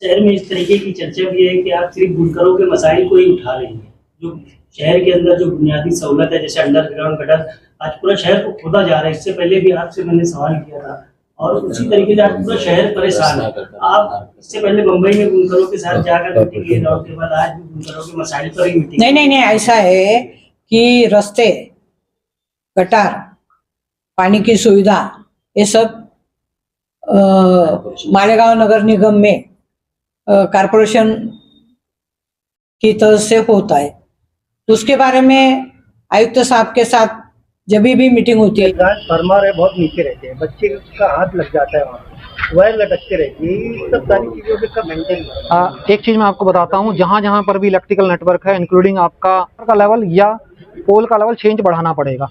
शहर में इस तरीके की चर्चा भी है कि आप सिर्फ बुनकरों के मसाइल को ही उठा रहे हैं। जो शहर के अंदर जो बुनियादी सहूलत है, जैसे अंडरग्राउंड गटर, आज पूरा शहर को खोदा जा रहा है। इससे पहले भी आपसे मैंने सवाल किया था और उसी तरीके से आज पूरा शहर परेशान है। आप इससे पहले मुंबई में बुनकरों के साथ जाकर मीटिंग लिए और उसके बाद आज भी बुनकरों के मसाइल पर ही मीटिंग। नहीं, ऐसा है कि रास्ते, गटार, पानी की सुविधा, ये सब मालेगांव नगर निगम में कारपोरेशन की तरफ से होता है। तो उसके बारे में आयुक्त साहब के साथ जब भी मीटिंग होती है, फरमा रहे बहुत नीचे रहते हैं, बच्चे का हाथ लग जाता है, वहाँ वायर लटकते रहती है, सब सारी चीजों के सब मेंटेन। एक चीज मैं आपको बताता हूँ, जहाँ जहाँ पर भी इलेक्ट्रिकल नेटवर्क है, इंक्लूडिंग आपका लेवल या पोल का लेवल चेंज बढ़ाना पड़ेगा।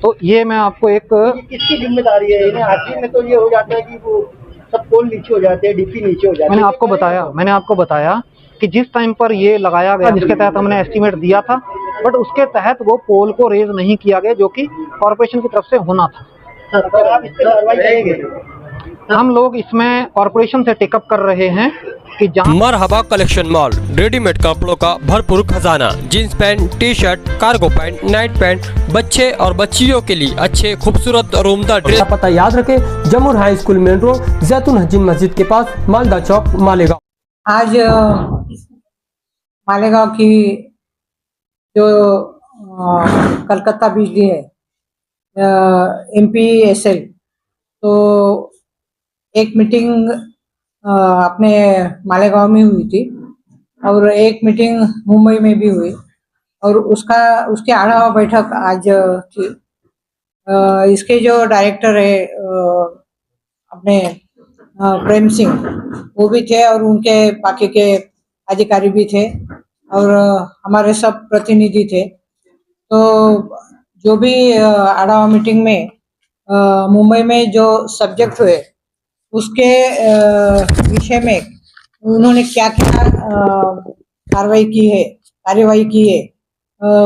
तो ये मैं आपको एक किसकी जिम्मेदारी है? इन्हें आखिर में तो ये हो जाता है कि वो सब पोल नीचे हो जाते हैं, डीपी नीचे हो जाते हैं। मैंने आपको बताया कि जिस टाइम पर ये लगाया गया, जिसके तहत हमने एस्टीमेट दिया था, बट उसके तहत वो पोल को रेज नहीं किया गया, जो कि कॉर्पोरेशन की तरफ से होना था। तो आप इस पर कार्रवाई करेंगे? हम लोग इसमें कॉर्पोरेशन से टेकअप कर रहे हैं कि जहां मरहबा कलेक्शन मॉल, रेडीमेड कपड़ों का भरपूर खजाना, jeans pant, T shirt, cargo pant, night pant, बच्चे और बच्चियों के लिए अच्छे खूबसूरत और उम्दा ड्रेस। पता याद रखें, जमुर हाई स्कूल मेन रोड, जैतून हजीन मस्जिद के पास, मालदा चौक, मालेगांव। आज मालेगांव की जो कलकत्ता बिजली है, MPSL, तो एक मीटिंग अपने मालेगांव में हुई थी और एक मीटिंग मुंबई में भी हुई और उसके आढ़ावा बैठक आज थी। इसके जो डायरेक्टर है अपने प्रेम सिंह, वो भी थे और उनके बाकी के अधिकारी भी थे और हमारे सब प्रतिनिधि थे। तो जो भी आढ़ावा मीटिंग में मुंबई में जो सब्जेक्ट हुए उसके विषय में उन्होंने क्या क्या कार्यवाही की है,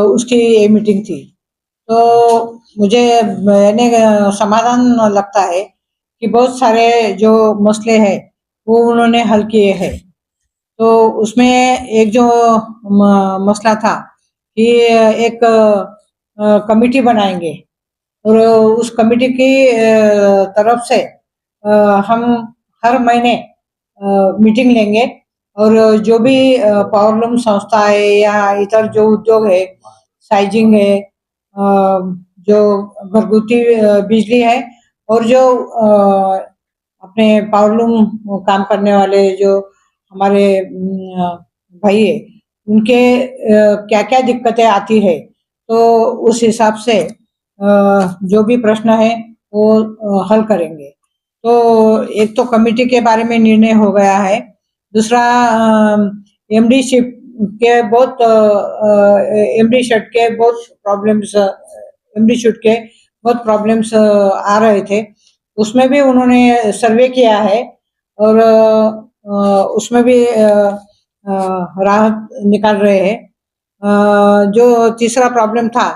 उसकी ये मीटिंग थी। तो मुझे मैंने समाधान लगता है कि बहुत सारे जो मसले हैं वो उन्होंने हल किए हैं। तो उसमें एक जो मसला था कि एक कमेटी बनाएंगे और उस कमेटी की तरफ से हम हर महीने मीटिंग लेंगे और जो भी पावरलूम संस्था है या इतर जो उद्योग है, साइजिंग है, जो घरगुती बिजली है और जो अपने पावरलूम काम करने वाले जो हमारे भाई है, उनके क्या क्या दिक्कतें आती है, तो उस हिसाब से जो भी प्रश्न है वो हल करेंगे। तो एक तो कमेटी के बारे में निर्णय हो गया है। दूसरा एमडी शिप के बहुत प्रॉब्लम्स आ रहे थे, उसमें भी उन्होंने सर्वे किया है और उसमें भी राहत निकाल रहे हैं। जो तीसरा प्रॉब्लम था,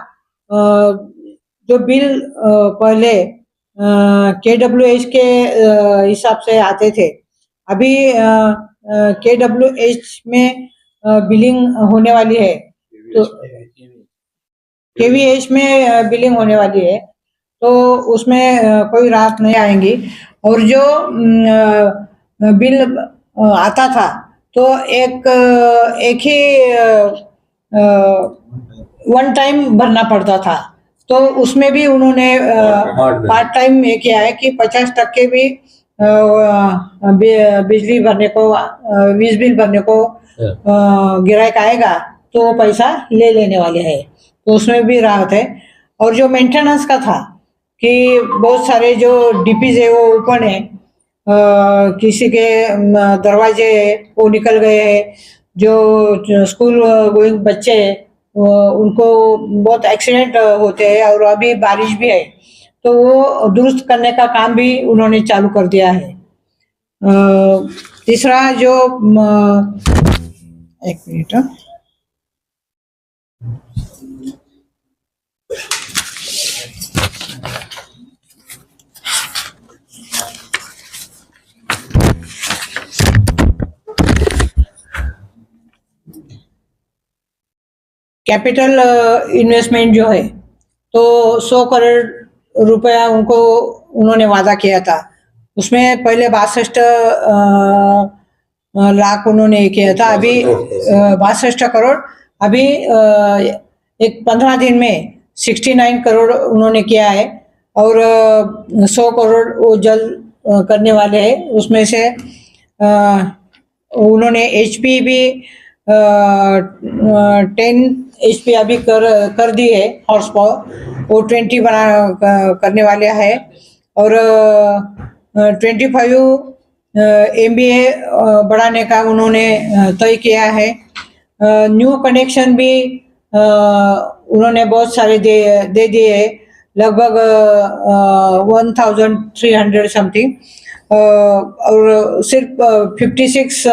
जो बिल पहले KWH के हिसाब से आते थे, अभी KWH में बिलिंग होने वाली है, तो KVH में बिलिंग होने वाली है, तो उसमें कोई राहत नहीं आएंगी। और जो बिल आता था तो एक ही वन टाइम भरना पड़ता था, तो उसमें भी उन्होंने पार्ट टाइम ये किया है कि 50% भी बिजली भरने को, वीज बिल भरने को गिरायक आएगा तो वो पैसा ले लेने वाले हैं, तो उसमें भी राहत है। और जो मेंटेनेंस का था कि बहुत सारे जो डीपीज है वो ओपन है, किसी के दरवाजे वो निकल गए हैं, जो स्कूल गोइंग बच्चे हैं उनको बहुत एक्सीडेंट होते हैं और अभी बारिश भी है, तो वो दुरुस्त करने का काम भी उन्होंने चालू कर दिया है। तीसरा जो एक मिनट, कैपिटल इन्वेस्टमेंट जो है तो 100 करोड़ रुपया उनको उन्होंने वादा किया था। उसमें पहले 62 लाख उन्होंने किया था, अभी 62 करोड़, अभी एक 15 दिन में 69 करोड़ उन्होंने किया है और 100 करोड़ वो जल्द करने वाले हैं। उसमें से उन्होंने HP भी 10 HP अभी कर दी है हॉर्स पावर, वो 20 करने वाले हैं और 25 MVA बढ़ाने का उन्होंने तय किया है। न्यू कनेक्शन भी उन्होंने बहुत सारे दे दिए हैं, लगभग 1300 समथिंग, और सिर्फ 56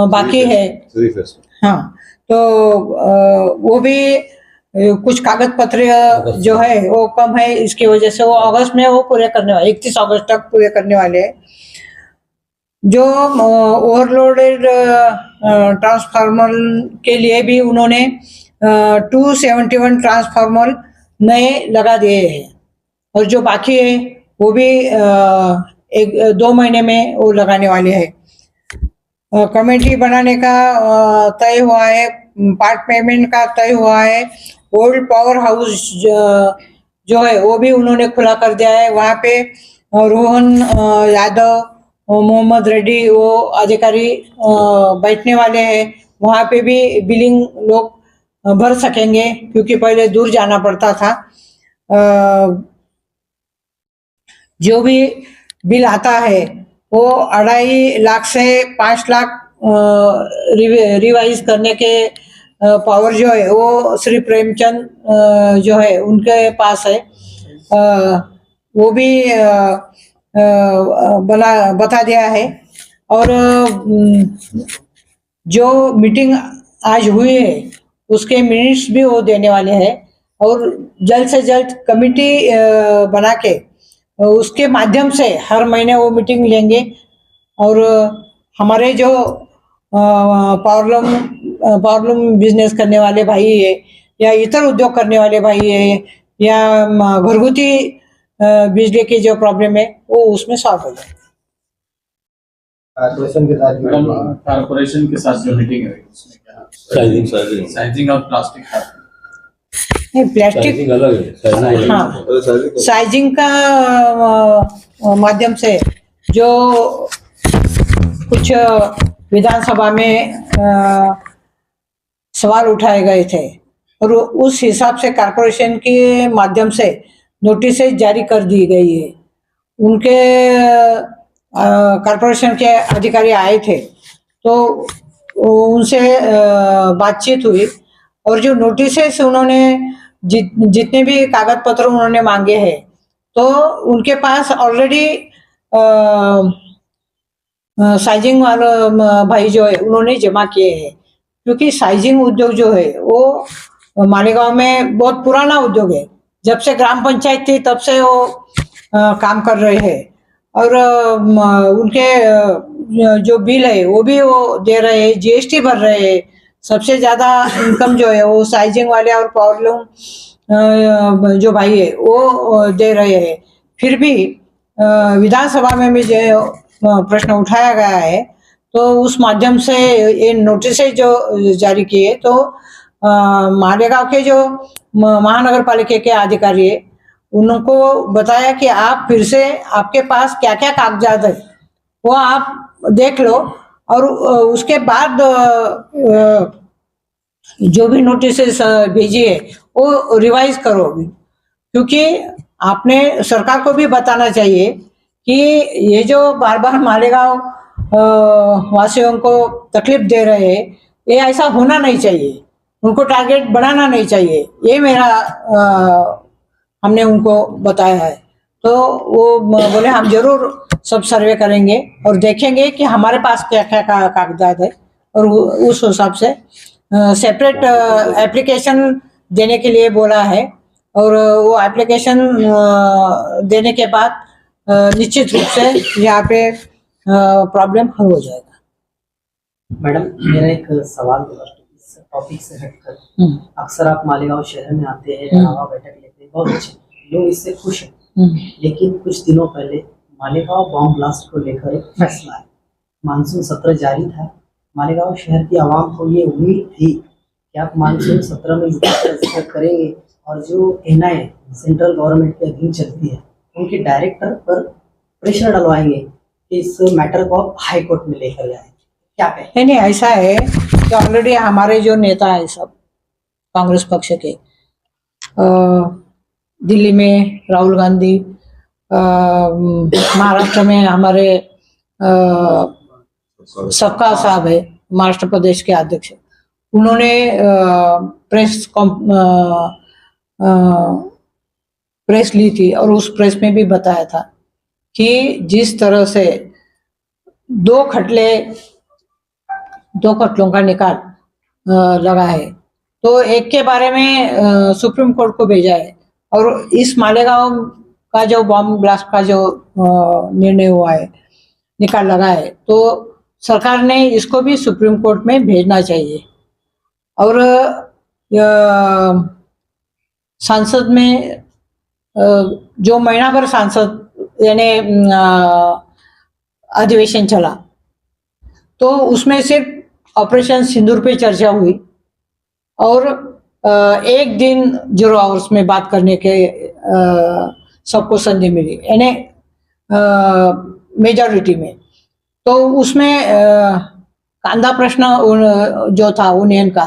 बाकी है। हाँ, तो वो भी कुछ कागज पत्र जो है वो कम है, इसकी वजह से वो अगस्त में वो पूरे करने वाले, 31 अगस्त तक पूरे करने वाले हैं। जो ओवरलोडेड ट्रांसफार्मर के लिए भी उन्होंने 271 ट्रांसफार्मर नए लगा दिए हैं और जो बाकी है वो भी 1-2 महीने में वो लगाने वाले हैं। कमेटी बनाने का तय हुआ है, पार्ट पेमेंट का तय हुआ है। ओल्ड पावर हाउस जो है वो भी उन्होंने खुला कर दिया है। वहाँ पे रोहन यादव, मोहम्मद रेड्डी वो अधिकारी बैठने वाले हैं। वहाँ पे भी बिलिंग लोग भर सकेंगे, क्योंकि पहले दूर जाना पड़ता था। जो भी बिल आता है वो 2.5 लाख से 5 लाख रिवाइज करने के पावर जो है वो श्री प्रेमचंद जो है उनके पास है। वो भी बता दिया है। और जो मीटिंग आज हुई है उसके मिनट्स भी वो देने वाले हैं और जल्द से जल्द कमेटी बना के उसके माध्यम से हर महीने वो मीटिंग लेंगे। और हमारे जो पावरलूम बिजनेस करने वाले भाई है या इतर उद्योग करने वाले भाई है या घरगुती बिजली की जो प्रॉब्लम है वो उसमें सॉल्व हो जाए। कारपोरेशन के साथ जो मीटिंग है उसमें क्या साइजिंग और प्लास्टिक का नहीं, प्लास्टिक अलग है। हाँ, साइजिंग का माध्यम से जो कुछ विधानसभा में सवाल उठाए गए थे और उस हिसाब से कारपोरेशन के माध्यम से नोटिस जारी कर दी गई है। उनके कारपोरेशन के अधिकारी आए थे तो उनसे बातचीत हुई और जो नोटिस उन्होंने जितने भी कागज पत्र उन्होंने मांगे हैं तो उनके पास ऑलरेडी साइजिंग वाला भाई जो है उन्होंने जमा किए हैं। क्योंकि साइजिंग उद्योग जो है वो मालेगांव में बहुत पुराना उद्योग है, जब से ग्राम पंचायत थी तब से वो काम कर रहे हैं। और उनके जो बिल है वो भी वो दे रहे हैं, GST भर रहे हैं। सबसे ज़्यादा इनकम जो है वो साइजिंग वाले और पावरलूम जो भाई है वो दे रहे हैं। फिर भी विधानसभा में भी जो प्रश्न उठाया गया है तो उस माध्यम से ये नोटिस जो जारी किए तो मालेगांव के जो महानगर पालिका के अधिकारी है उनको बताया कि आप फिर से आपके पास क्या क्या कागजात है वो आप देख लो और उसके बाद जो भी नोटिस भेजी है वो रिवाइज करो। क्योंकि आपने सरकार को भी बताना चाहिए कि ये जो बार बार मालेगांव वासियों को तकलीफ दे रहे हैं ये ऐसा होना नहीं चाहिए, उनको टारगेट बनाना नहीं चाहिए। ये मेरा हमने उनको बताया है। तो वो बोले हम जरूर सब सर्वे करेंगे और देखेंगे कि हमारे पास क्या क्या कागजात है और उस हिसाब से सेपरेट एप्लीकेशन देने के लिए बोला है। और वो एप्लीकेशन देने के बाद निश्चित रूप से यहाँ पे प्रॉब्लम हल हो जाएगा। मैडम मेरा एक सवाल था, टॉपिक से हटकर अक्सर आप मालेगांव शहर में आते हैं, हवा बैठक लेते हैं, बहुत अच्छे लोग इससे खुश हैं। लेकिन कुछ दिनों पहले मालेगांव बॉम्ब ब्लास्ट को लेकर एक फैसला है। मानसून सत्र जारी था, मालेगांव शहर की आवाम को ये उम्मीद थी कि आप मानसून सत्र में जिक्र करेंगे और जो एनआईए सेंट्रल गवर्नमेंट के अधीन चलती है उनके डायरेक्टर पर प्रेशर डलवाएंगे कि इस मैटर को आप हाई कोर्ट में लेकर जाएं। क्या कहें? नहीं, ऐसा है कि ऑलरेडी हमारे जो नेता है सब कांग्रेस पक्ष के दिल्ली में राहुल गांधी, महाराष्ट्र में हमारे सबका साहब है महाराष्ट्र प्रदेश के अध्यक्ष, उन्होंने प्रेस ली थी और उस प्रेस में भी बताया था कि जिस तरह से दो खटलों का निकाल लगा है, तो एक के बारे में सुप्रीम कोर्ट को भेजा है और इस मालेगांव का जो बॉम्ब ब्लास्ट का जो निर्णय हुआ है, निकाल लगा है, तो सरकार ने इसको भी सुप्रीम कोर्ट में भेजना चाहिए। और संसद में जो महीना भर संसद यानी अधिवेशन चला, तो उसमें सिर्फ ऑपरेशन सिंदूर पे चर्चा हुई और एक दिन 0 आवर्स में बात करने के सबको संधि मिली, यानी मेजॉरिटी में। तो उसमें कांदा प्रश्न जो था यूनियन का,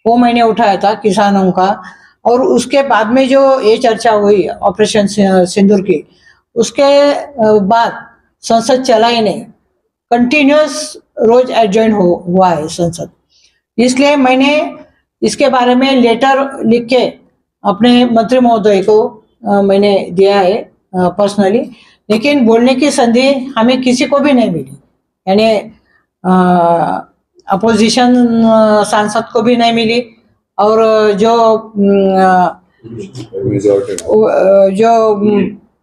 वो मैंने उठाया था, किसानों का, और उसके बाद में जो ये चर्चा हुई ऑपरेशन सिंदूर की, उसके बाद संसद चला ही नहीं, कंटिन्यूस रोज एडजॉर्न हुआ है संसद। इसलिए मैंने इसके बारे में लेटर लिख के अपने मंत्री महोदय को मैंने दिया है पर्सनली, लेकिन बोलने की संधि हमें किसी को भी नहीं मिली, यानी अपोजिशन सांसद को भी नहीं मिली और जो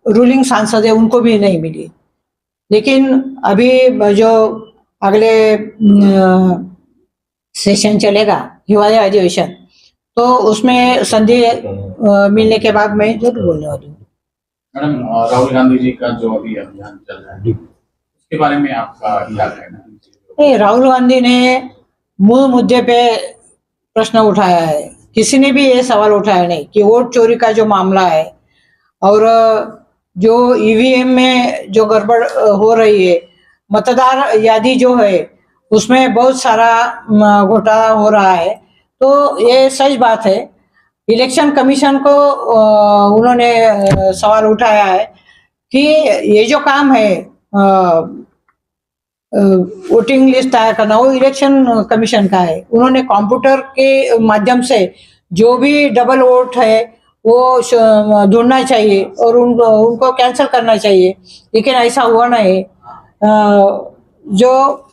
रूलिंग सांसद है उनको भी नहीं मिली। लेकिन अभी जो अगले सेशन चलेगा, हिवाली अधिवेशन, तो उसमें संधि मिलने के बाद मैं जरूर बोलने वाली हूँ। मैडम, राहुल गांधी जी का जो अभी अभियान चल रहा है उसके बारे में आपका क्या कहना है? नहीं, राहुल गांधी ने मूल मुद्दे पे प्रश्न उठाया है, किसी ने भी ये सवाल उठाया नहीं कि वोट चोरी का जो मामला है और जो ईवीएम में जो गड़बड़ हो रही है, मतदार यादी जो है उसमें बहुत सारा घोटाला हो रहा है, तो ये सच बात है। इलेक्शन कमीशन को उन्होंने सवाल उठाया है कि ये जो काम है वोटिंग लिस्ट तैयार करना, वो इलेक्शन कमीशन का है। उन्होंने कंप्यूटर के माध्यम से जो भी डबल वोट है वो ढूंढना चाहिए और उनको कैंसिल करना चाहिए, लेकिन ऐसा हुआ नहीं। जो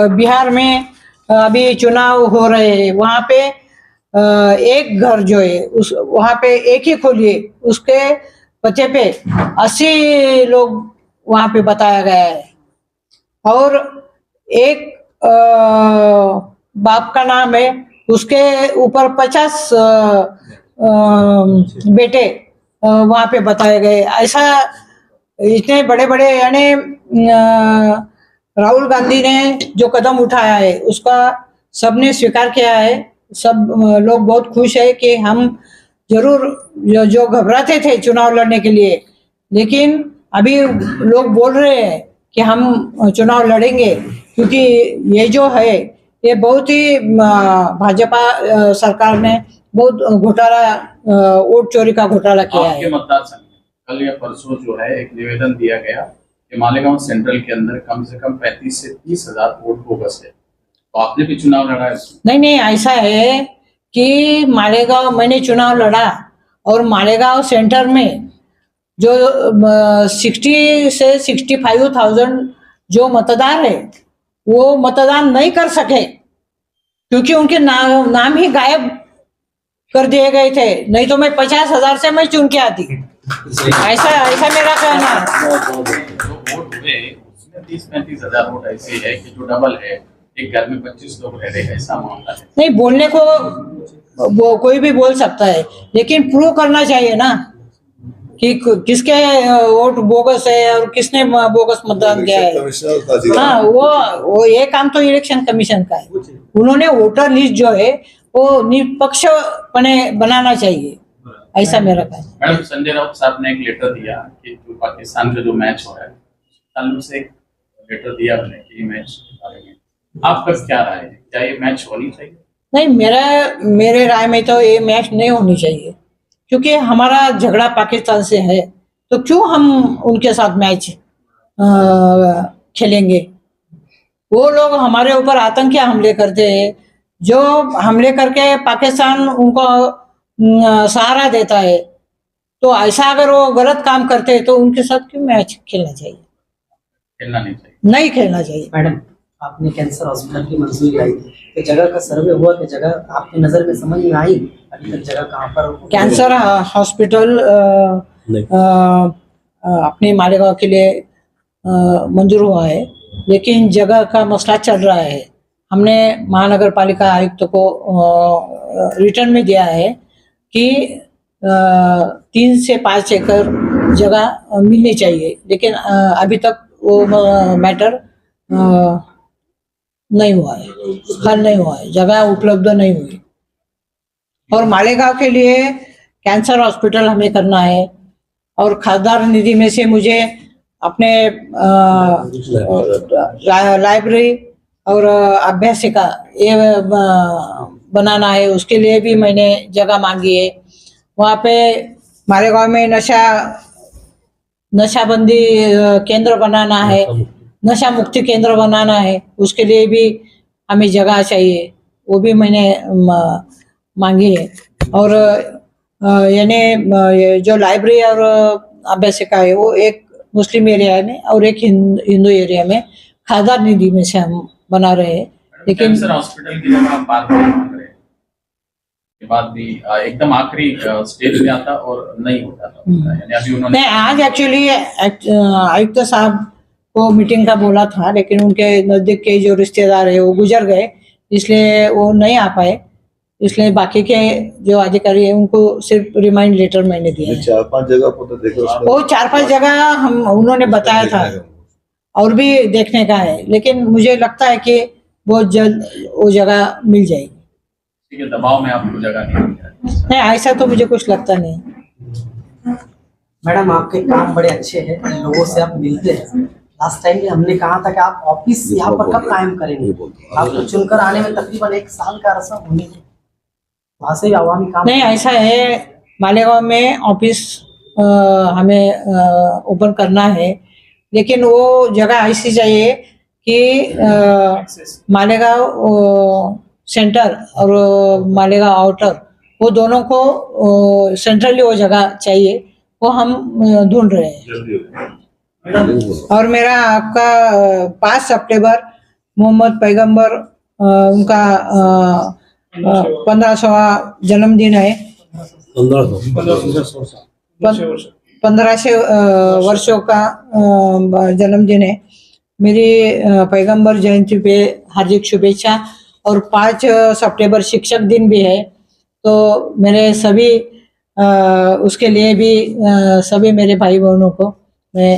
बिहार में अभी चुनाव हो रहे हैं, वहाँ पे एक घर जो है वहाँ पे एक ही खोलिए, उसके पते पे 80 लोग वहाँ पे बताया गया है और एक बाप का नाम है, उसके ऊपर 50 बेटे वहाँ पे बताए गए। ऐसा इतने बड़े बड़े, यानी राहुल गांधी ने जो कदम उठाया है उसका सबने स्वीकार किया है। सब लोग बहुत खुश है कि हम जरूर जो घबराते थे चुनाव लड़ने के लिए, लेकिन अभी लोग बोल रहे हैं कि हम चुनाव लड़ेंगे, क्योंकि ये जो है ये बहुत ही भाजपा सरकार ने बहुत घोटाला, वोट चोरी का घोटाला किया है। आपके मतदार संघ में कल या परसों जो है एक निवेदन दिया गया कि मालेगांव सेंट्रल के अंदर कम से कम 35 से 30 हजार वोट बोगस है, तो आपने भी चुनाव लड़ा है? नहीं, ऐसा है कि मालेगांव मैंने चुनाव लड़ा और मालेगांव सेंटर में जो 60 से 65,000 जो मतदार है वो मतदान नहीं कर सके, क्योंकि उनके नाम ही गायब कर दिए गए थे, नहीं तो मैं 50,000 से मैं चुन के आती। ऐसा मेरा कहना है। जो वोट हुए उसमें 30-35 हजार वोट ऐसे है कि जो डबल है, एक घर में 25 लोग रह रहे हैं, ऐसा मामला है। नहीं, बोलने को वो कोई भी बोल सकता है, लेकिन प्रूव करना चाहिए ना कि किसके वोट बोगस है और किसने बोगस मतदान किया है। हाँ, वो ये काम तो इलेक्शन कमीशन का है। उन्होंने वोटर लिस्ट जो है वो निष्पक्षपणे बनाना चाहिए, ऐसा मेरा कहना है। मैडम, संजय राउत साहब ने एक लेटर दिया कि जो पाकिस्तान का जो मैच हो रहा है, ताल्लुक से एक लेटर दिया उन्होंने कि ये मैच बारे में आपका क्या राय है, क्या ये मैच होनी चाहिए? नहीं, मेरे राय में तो ये मैच नहीं होनी चाहिए, क्योंकि हमारा झगड़ा पाकिस्तान से है, तो क्यों हम उनके साथ मैच खेलेंगे। वो लोग हमारे ऊपर आतंकी हमले करते हैं, जो हमले करके पाकिस्तान उनको सहारा देता है, तो ऐसा अगर वो गलत काम करते हैं तो उनके साथ क्यों मैच खेलना चाहिए? खेलना नहीं चाहिए। नहीं खेलना चाहिए। मैडम, आपने कैंसर हॉस्पिटल की मंजूरी लाई थी, तो जगह का सर्वे हुआ कि जगह आपकी नजर में समझ में आई? अभी तक जगह कहाँ पर? कैंसर हॉस्पिटल अपने मालेगांव के लिए मंजूर हुआ है, लेकिन जगह का मसला चल रहा है। हमने महानगर पालिका आयुक्त को रिटर्न में दिया है कि 3 से 5 एकड़ जगह मिलनी चाहिए, लेकिन अभी तक वो मैटर नहीं हुआ है, हल नहीं हुआ है, जगह उपलब्ध नहीं हुई। और मालेगांव के लिए कैंसर हॉस्पिटल हमें करना है, और खासदार निधि में से मुझे अपने लाइब्रेरी और अभ्यासिका ये बनाना है, उसके लिए भी मैंने जगह मांगी है। वहाँ पे मालेगांव में नशाबंदी केंद्र बनाना है, नशा मुक्ति केंद्र बनाना है, उसके लिए भी हमें जगह चाहिए, वो भी मैंने मांगी है। और यानी जो लाइब्रेरी और अभ्यासिका है वो एक मुस्लिम एरिया में और एक हिंदू एरिया में खासदार निधि में से हम बना रहे हैं। लेकिन कैंसर हॉस्पिटल की जगह आप बात नहीं कर रहे, ये बात भी एकदम आखिरी स्टेज में आता और नहीं होता था, यानी अभी उन्होंने नहीं, आज एक्चुअली आयुक्त साहब को मीटिंग का बोला था, लेकिन उनके नजदीक के जो रिश्तेदार है वो गुजर गए, इसलिए वो नहीं आ पाए। इसलिए बाकी के जो अधिकारी है उनको सिर्फ रिमाइंड लेटर मैंने दिया है। 4-5 जगह को तो देखो, वो 4-5 जगह हम उन्होंने बताया था और भी देखने का है, लेकिन मुझे लगता है कि बहुत जल्द वो जगह मिल जाएगी। किसी के दबाव में आपको जगह नहीं मिल रहा। नहीं, ऐसा तो मुझे कुछ लगता नहीं। मैडम, आपके काम बड़े अच्छे हैं, लोगों से आप मिलते हैं। लास्ट टाइम भी हमने कहा था कि आप ऑफिस यहाँ पर कब कायम करेंगे? आप तो चुनकर आने में तकरीबन 1 साल का अरसा होने है, वहाँ से आवामी काम नहीं, ऐसा है, मालेगांव में ऑफिस हमें ओपन करना है, लेकिन वो जगह ऐसी चाहिए कि मालेगांव सेंटर और मालेगांव आउटर वो दोनों को सेंट्रली वो जगह चाहिए, वो हम ढूंढ रहे हैं। और मेरा आपका 5 सितंबर मोहम्मद पैगंबर उनका 1500वां जन्मदिन है। 1500 वर्षों का जन्मदिन है। मेरी पैगंबर जयंती पे हार्दिक शुभेच्छा। और 5 सितंबर शिक्षक दिन भी है, तो मेरे सभी उसके लिए भी सभी मेरे भाई बहनों को मैं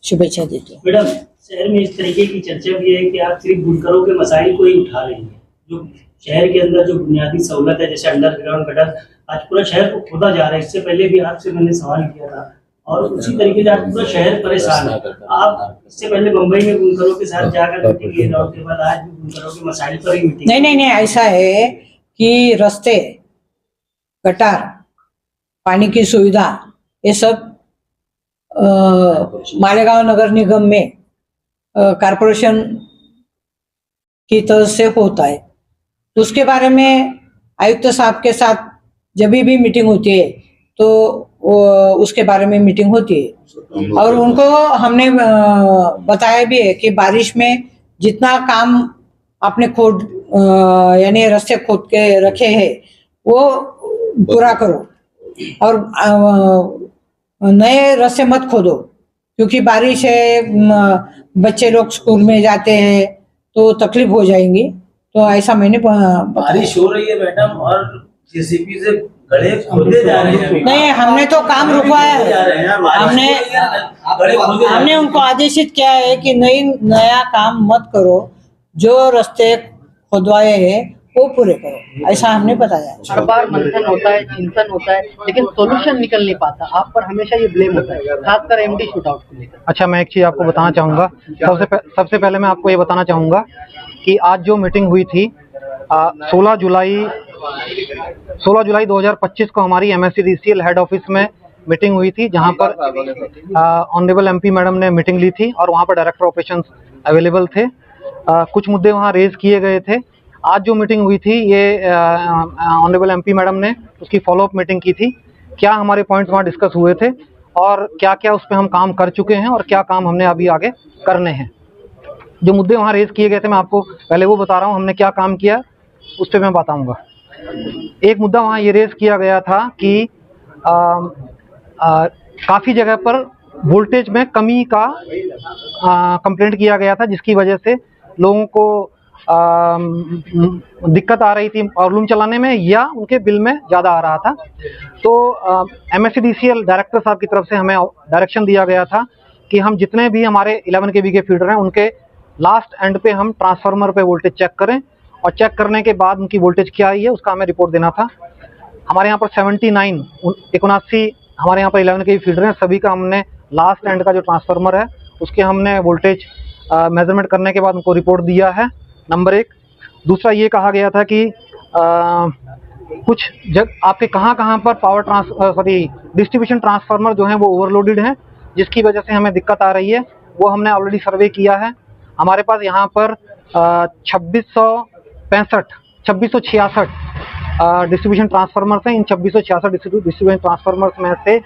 शुभेच्छा देती हूँ। मैडम, शहर में इस तरीके की चर्चा भी है कि आप सिर्फ बुनकरों के मसाइल को ही उठा रही हैं। जो शहर के अंदर जो बुनियादी सहूलत है, जैसे अंडरग्राउंड गटर, आज पूरा शहर को खोदा जा रहा है। इससे पहले भी आपसे मैंने सवाल किया था, और उसी तरीके से आज पूरा शहर परेशान है। आप इससे पहले मुंबई में बुनकरों के साथ जाकर मीटिंग लिए, और उसके बाद आज भी बुनकरों के मसाइल पर ही मीटिंग। नहीं, ऐसा है कि रास्ते, गटार, पानी की सुविधा, ये सब मालेगांव नगर निगम में कारपोरेशन की तरफ से होता है। तो उसके बारे में आयुक्त साहब के साथ जब भी मीटिंग होती है तो उसके बारे में मीटिंग होती है, और उनको हमने बताया भी है कि बारिश में जितना काम आपने खोद यानी रास्ते खोद के रखे हैं वो पूरा करो, और नए रास्ते मत खोदो, क्योंकि बारिश है, बच्चे लोग स्कूल में जाते हैं, तो तकलीफ हो जाएंगी, तो ऐसा मैंने बारिश हो रही है मैडम और जेसीबी से गड्ढे खोदे जा रहे हैं। नहीं, हमने तो काम रुकवा है। जा रहे हैं, बारिश हमने हो रही है, गड्ढे खोदे जा रहे हमने हैं। उनको आदेशित किया है कि नया काम मत करो, जो रास्ते खुदवाए हैं वो पूरे करो, ऐसा हमने बताया। हर बार मंथन होता है, चिंतन होता है, लेकिन सॉल्यूशन निकल नहीं पाता। आप पर हमेशा ये ब्लेम होता है, खासकर एमडी शूटआउट को लेकर। अच्छा, मैं एक चीज़ आपको बताना चाहूँगा। सबसे पहले मैं आपको ये बताना चाहूँगा कि आज जो मीटिंग हुई थी 16 जुलाई 2025 को हमारी MSCDCL हेड ऑफिस में मीटिंग हुई थी, जहाँ पर ऑनरेबल MP मैडम ने मीटिंग ली थी और वहाँ पर डायरेक्टर ऑपरेशंस अवेलेबल थे। कुछ मुद्दे वहाँ रेज किए गए थे। आज जो मीटिंग हुई थी ये ऑनरेबल MP मैडम ने उसकी फॉलोअप मीटिंग की थी। क्या हमारे पॉइंट्स वहाँ डिस्कस हुए थे और क्या क्या उस पर हम काम कर चुके हैं और क्या काम हमने अभी आगे करने हैं। जो मुद्दे वहाँ रेज किए गए थे मैं आपको पहले वो बता रहा हूँ, हमने क्या काम किया उस पर मैं बताऊँगा। एक मुद्दा वहाँ ये रेज किया गया था कि काफ़ी जगह पर वोल्टेज में कमी का कंप्लेंट किया गया था, जिसकी वजह से लोगों को दिक्कत आ रही थी पावर लूम चलाने में या उनके बिल में ज़्यादा आ रहा था। तो MSCDCL डायरेक्टर साहब की तरफ से हमें डायरेक्शन दिया गया था कि हम जितने भी हमारे 11 kV के फीडर हैं उनके लास्ट एंड पे हम ट्रांसफार्मर पे वोल्टेज चेक करें और चेक करने के बाद उनकी वोल्टेज क्या आई है उसका हमें रिपोर्ट देना था। हमारे यहाँ पर 79 हमारे यहाँ पर 11 kV फीडर हैं, सभी का हमने लास्ट एंड का जो ट्रांसफार्मर है उसके हमने वोल्टेज मेजरमेंट करने के बाद उनको रिपोर्ट दिया है, नंबर 1। दूसरा ये कहा गया था कि कुछ आपके कहाँ पर डिस्ट्रीब्यूशन ट्रांसफार्मर जो हैं वो ओवरलोडेड हैं, जिसकी वजह से हमें दिक्कत आ रही है। वो हमने ऑलरेडी सर्वे किया है। हमारे पास यहाँ पर 2666 डिस्ट्रीब्यूशन ट्रांसफार्मर्स हैं। इन 2666 डिस्ट्रीब्यूशन ट्रांसफार्मर्स में से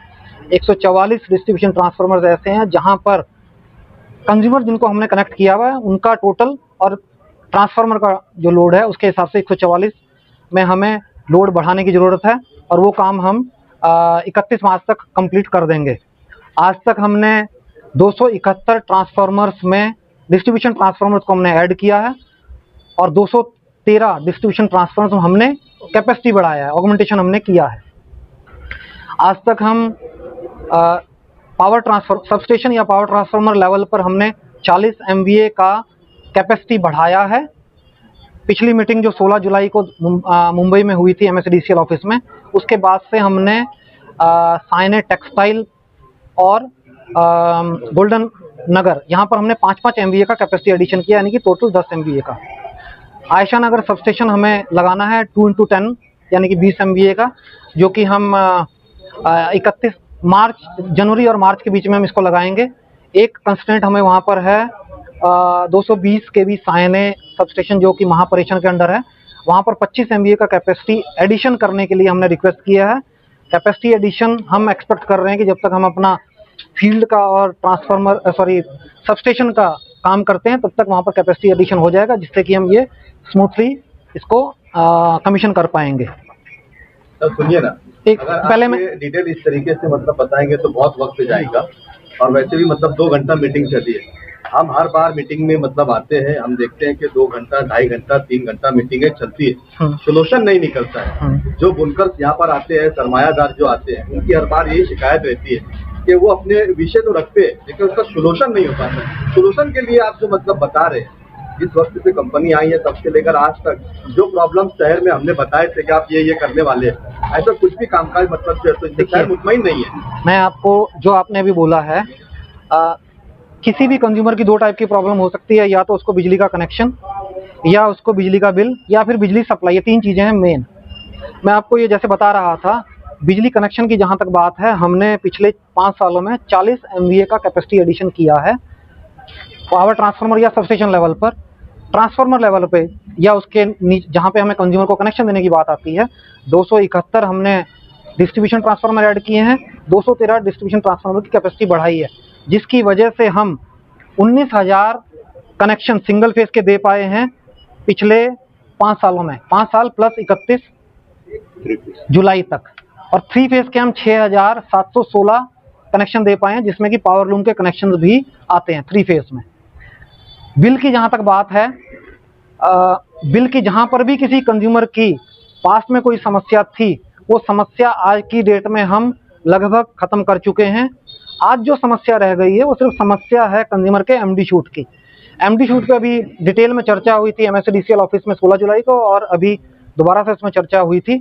144 डिस्ट्रीब्यूशन ट्रांसफार्मर्स ऐसे हैं जहाँ पर कंज्यूमर जिनको हमने कनेक्ट किया हुआ है उनका टोटल और ट्रांसफार्मर का जो लोड है उसके हिसाब से 144 में हमें लोड बढ़ाने की ज़रूरत है और वो काम हम 31 मार्च तक कंप्लीट कर देंगे। आज तक हमने 271 ट्रांसफार्मर्स में डिस्ट्रीब्यूशन ट्रांसफार्मर्स को हमने ऐड किया है और 213 डिस्ट्रीब्यूशन ट्रांसफार्मर्स में हमने कैपेसिटी बढ़ाया है, ऑगमेंटेशन हमने किया है। आज तक हम पावर ट्रांसफर सबस्टेशन या पावर ट्रांसफार्मर लेवल पर हमने 40 MVA का कैपेसिटी बढ़ाया है। पिछली मीटिंग जो 16 जुलाई को मुंबई में हुई थी MSCDCL ऑफिस में, उसके बाद से हमने साइने टेक्सटाइल और गोल्डन नगर यहाँ पर हमने 5-5 MVA का कैपेसिटी एडिशन किया, यानी कि टोटल 10 MVA का। आयशा नगर सबस्टेशन हमें लगाना है 2x10 यानी कि 20 MVA का, जो कि हम 31 जनवरी और मार्च के बीच में हम इसको लगाएंगे। एक कंस्टेंट हमें वहाँ पर है 220 kV सायने सबस्टेशन जो कि महापरिषद के अंडर है, वहाँ पर 25 MVA का कैपेसिटी एडिशन करने के लिए हमने रिक्वेस्ट किया है। कैपेसिटी एडिशन हम एक्सपेक्ट कर रहे हैं कि जब तक हम अपना फील्ड का और सबस्टेशन का काम करते हैं तब तक वहाँ पर कैपेसिटी एडिशन हो जाएगा, जिससे कि हम ये स्मूथली इसको कमीशन कर पाएंगे। तो सुनिए ना, एक पहले मैं डिटेल इस तरीके से मतलब बताएंगे तो बहुत वक्त जाएगा और वैसे भी मतलब 2 घंटा मीटिंग चली है। हम हर बार मीटिंग में मतलब आते हैं, हम देखते हैं कि 2 घंटा 2.5 घंटा 3 घंटा मीटिंगें चलती है, सोल्यूशन नहीं निकलता है। जो बुनकर्स यहाँ पर आते हैं, सरमायादार जो आते हैं, उनकी हर बार यही शिकायत रहती है कि वो अपने विषय तो रखते हैं लेकिन उसका सोल्यूशन नहीं हो पाता। सोल्यूशन के लिए आप जो मतलब बता रहे हैं, जिस वक्त से कंपनी आई है तब से लेकर आज तक जो प्रॉब्लम शहर में हमने बताए थे कि आप ये करने वाले हैं, ऐसा कुछ भी कामकाज मतलब जो है तो शहर मुतमईन नहीं है। मैं आपको जो आपने अभी बोला है, किसी भी कंज्यूमर की 2 टाइप की प्रॉब्लम हो सकती है, या तो उसको बिजली का कनेक्शन या उसको बिजली का बिल या फिर बिजली सप्लाई, ये 3 चीज़ें हैं मेन। मैं आपको ये जैसे बता रहा था, बिजली कनेक्शन की जहाँ तक बात है, हमने पिछले 5 सालों में 40 MVA का कैपेसिटी एडिशन किया है पावर ट्रांसफार्मर या सबस्टेशन लेवल पर। ट्रांसफार्मर लेवल पे या उसके जहाँ पे हमें कंज्यूमर को कनेक्शन देने की बात आती है, 271 हमने डिस्ट्रीब्यूशन ट्रांसफार्मर ऐड किए हैं, 213 डिस्ट्रीब्यूशन ट्रांसफार्मर की कैपेसिटी बढ़ाई है, जिसकी वजह से हम 19,000 कनेक्शन सिंगल फेज के दे पाए हैं पिछले 5 सालों में, 5 साल प्लस 31 जुलाई तक। और 3 फेज के हम 6,716 कनेक्शन दे पाए हैं, जिसमें कि पावर लूम के कनेक्शन भी आते हैं 3 फेज में। बिल की जहाँ तक बात है, बिल की जहां पर भी किसी कंज्यूमर की पास्ट में कोई समस्या थी, वो समस्या आज की डेट में हम लगभग खत्म कर चुके हैं। आज जो समस्या रह गई है वो सिर्फ समस्या है कंज्यूमर के एमडी शूट की। एमडी शूट पे अभी डिटेल में चर्चा हुई थी MSCDCL ऑफिस में 16 जुलाई को, और अभी दोबारा से इसमें चर्चा हुई थी।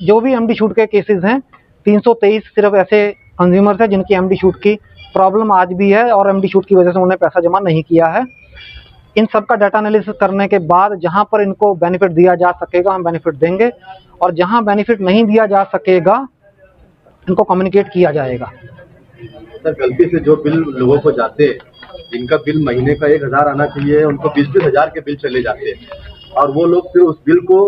जो भी एमडी शूट के केसेस हैं, 323 सिर्फ ऐसे कंज्यूमर्स हैं जिनकी एमडी शूट की प्रॉब्लम आज भी है और एमडी शूट की वजह से उन्होंने पैसा जमा नहीं किया है। इन सब का डाटा एनालिसिस करने के बाद जहां पर इनको बेनिफिट दिया जा सकेगा हम बेनिफिट देंगे, और जहां बेनिफिट नहीं दिया जा सकेगा इनको कम्युनिकेट किया जाएगा। सर, गलती से जो बिल लोगों को जाते हैं, जिनका बिल महीने का 1000 आना चाहिए, उनको 20-20 हजार के बिल चले जाते हैं, और वो लोग फिर उस बिल को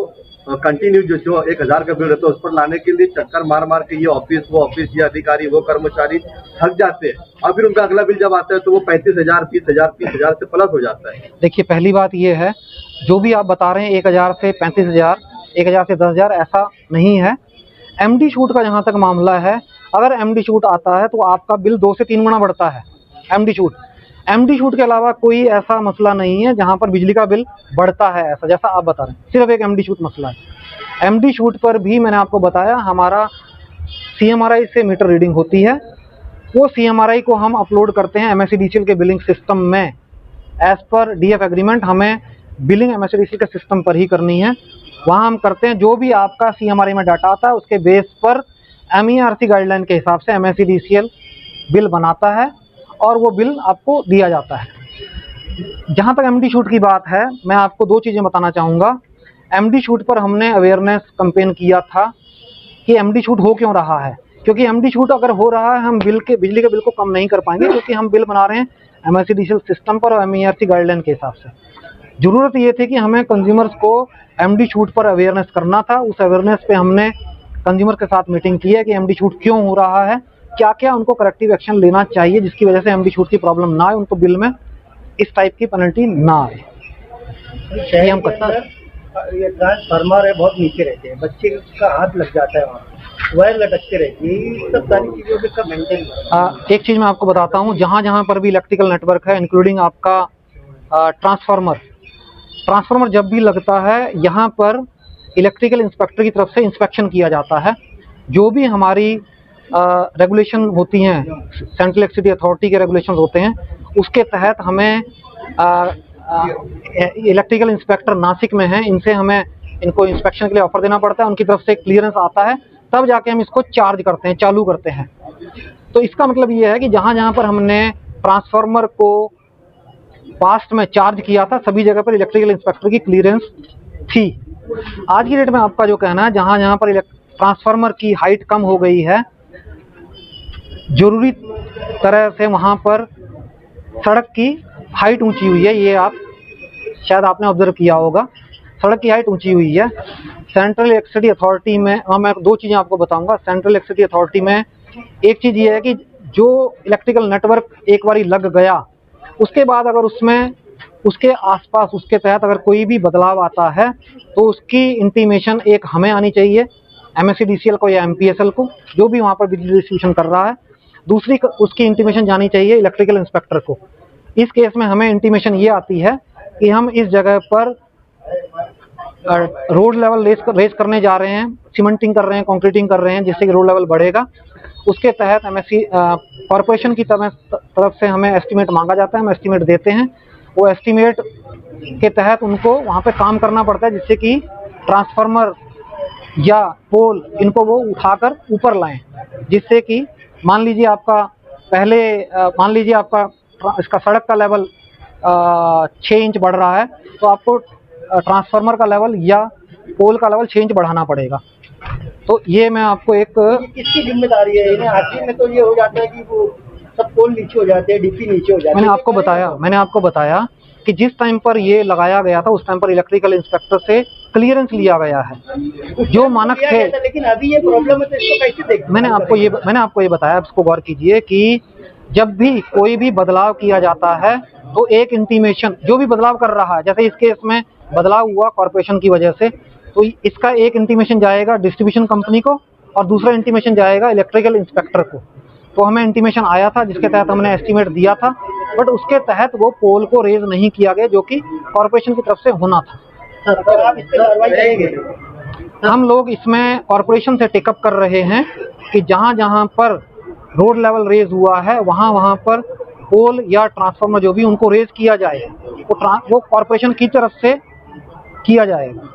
कंटिन्यू जो 1000 का बिल रहता है उस पर लाने के लिए चक्कर मार मार के ये ऑफिस वो ऑफिस, ये अधिकारी वो कर्मचारी थक जाते हैं, और फिर उनका अगला बिल जब आता है तो वो 35,000, 20,000, 30,000 से प्लस हो जाता है। देखिए, पहली बात ये है, जो भी आप बता रहे हैं 1000 से 35,000, 1000 से 10,000, ऐसा नहीं है। एमडी शूट का जहां तक मामला है, अगर एमडी शूट आता है तो आपका बिल 2 से 3 गुना बढ़ता है। एमडी शूट के अलावा कोई ऐसा मसला नहीं है जहां पर बिजली का बिल बढ़ता है, ऐसा जैसा आप बता रहे हैं। सिर्फ एक एमडी शूट मसला है। एमडी शूट पर भी मैंने आपको बताया, हमारा CMRI से मीटर रीडिंग होती है। वो CMRI को हम अपलोड करते हैं MSCDCL के बिलिंग सिस्टम में। एज पर DF एग्रीमेंट हमें बिलिंग MSCDCL के सिस्टम पर ही करनी है। वहाँ हम करते हैं, जो भी आपका CMRI में डाटा आता है उसके बेस पर MERC गाइडलाइन के हिसाब से MSCDCL बिल बनाता है और वो बिल आपको दिया जाता है। जहाँ तक एमडी शूट की बात है, मैं आपको 2 चीज़ें बताना चाहूँगा। एमडी शूट पर हमने अवेयरनेस कैंपेन किया था कि एमडी शूट हो क्यों रहा है, क्योंकि एमडी शूट अगर हो रहा है हम बिजली के बिल को कम नहीं कर पाएंगे, क्योंकि हम बिल बना रहे हैं MSCDCL सिस्टम पर और MERC गाइडलाइन के हिसाब से। ज़रूरत ये थी कि हमें कंज्यूमर्स को एमडी शूट पर अवेयरनेस करना था। उस अवेयरनेस पे हमने कंज्यूमर के साथ मीटिंग की है कि एमडी शूट क्यों हो रहा है, क्या क्या उनको करेक्टिव एक्शन लेना चाहिए जिसकी वजह से एमडी शूट की प्रॉब्लम ना आए, उनको बिल में इस टाइप की पेनल्टी ना आए। हम ये ट्रांसफार्मर है, बहुत नीचे रहते हैं, बच्चे का हाथ लग जाता है, वहाँ वायर लटकते रहती है, सब सारी चीज़ों के का मेंटेन। एक चीज़ मैं आपको बताता हूँ, जहाँ जहाँ पर भी इलेक्ट्रिकल नेटवर्क है, इंक्लूडिंग आपका ट्रांसफार्मर जब भी लगता है, यहाँ पर इलेक्ट्रिकल इंस्पेक्टर की तरफ से इंस्पेक्शन किया जाता है। जो भी हमारी रेगुलेशन होती हैं, सेंट्रल इलेक्ट्रिसिटी अथॉरिटी के रेगुलेशन होते हैं, उसके तहत हमें इलेक्ट्रिकल इंस्पेक्टर नासिक में हैं, इनसे हमें इनको इंस्पेक्शन के लिए ऑफर देना पड़ता है, उनकी तरफ से क्लियरेंस आता है, तब जाके हम इसको चार्ज करते हैं, चालू करते हैं। तो इसका मतलब ये है कि जहाँ जहाँ पर हमने ट्रांसफार्मर को पास्ट में चार्ज किया था, सभी जगह पर इलेक्ट्रिकल इंस्पेक्टर की क्लियरेंस थी। आज की डेट में आपका जो कहना है, जहाँ जहाँ पर ट्रांसफार्मर की हाइट कम हो गई है, जरूरी तरह से वहाँ पर सड़क की हाइट ऊंची हुई है, ये आप शायद आपने ऑब्जर्व किया होगा, सड़क की हाइट ऊंची हुई है। सेंट्रल इलेक्ट्रिसिटी अथॉरिटी में मैं 2 चीज़ें आपको बताऊंगा। सेंट्रल इलेक्ट्रिसिटी अथॉरिटी में एक चीज़ ये है कि जो इलेक्ट्रिकल नेटवर्क एक बारी लग गया, उसके बाद अगर उसमें उसके आसपास उसके तहत अगर कोई भी बदलाव आता है तो उसकी इंटीमेशन एक हमें आनी चाहिए, MSCDCL को या MPSL को, जो भी वहाँ पर बिजली डिस्ट्रीब्यूशन कर रहा है। दूसरी उसकी इंटीमेशन जानी चाहिए इलेक्ट्रिकल इंस्पेक्टर को। इस केस में हमें इंटीमेशन ये आती है कि हम इस जगह पर रोड लेवल रेज करने जा रहे हैं, सीमेंटिंग कर रहे हैं, कंक्रीटिंग कर रहे हैं, जिससे कि रोड लेवल बढ़ेगा। उसके तहत कॉरपोरेशन की तरफ से हमें एस्टीमेट मांगा जाता है, हम एस्टीमेट देते हैं। वो एस्टीमेट के तहत उनको वहाँ पे काम करना पड़ता है, जिससे कि ट्रांसफार्मर या पोल इनको वो उठाकर ऊपर लाएं, जिससे कि मान लीजिए आपका इसका सड़क का लेवल 6 इंच बढ़ रहा है, तो आपको ट्रांसफार्मर का लेवल या पोल का लेवल 6 इंच बढ़ाना पड़ेगा। तो ये मैं आपको एक किसकी जिम्मेदारी है? इन्हें आखिर में तो ये हो जाता है कि वो सब पोल नीचे हो जाते हैं, डीपी नीचे हो जाती है। मैंने आपको बताया कि जिस टाइम पर ये लगाया गया था उस टाइम पर इलेक्ट्रिकल इंस्पेक्टर से क्लियरेंस लिया गया है, जो मानक थे। लेकिन अभी ये प्रॉब्लम है, तो इसको कैसे देखते? मैंने आपको ये बताया, इसको गौर कीजिए कि जब भी कोई भी बदलाव किया जाता है तो एक इंटीमेशन, जो भी बदलाव कर रहा है, जैसे इस केस में बदलाव हुआ कॉर्पोरेशन की वजह से, तो इसका एक इंटीमेशन जाएगा डिस्ट्रीब्यूशन कंपनी को और दूसरा इंटीमेशन जाएगा इलेक्ट्रिकल इंस्पेक्टर को। तो हमें इंटीमेशन आया था जिसके तहत हमने एस्टीमेट दिया था, बट उसके तहत वो पोल को रेज नहीं किया गया जो कि कॉरपोरेशन की तरफ से होना था। सर आप इस पर कार्रवाई करेंगे? हम लोग इसमें कॉरपोरेशन से टेकअप कर रहे हैं कि जहां जहां पर रोड लेवल रेज हुआ है वहां वहां पर पोल या ट्रांसफार्मर जो भी उनको रेज किया जाए वो कॉरपोरेशन की तरफ से किया जाएगा।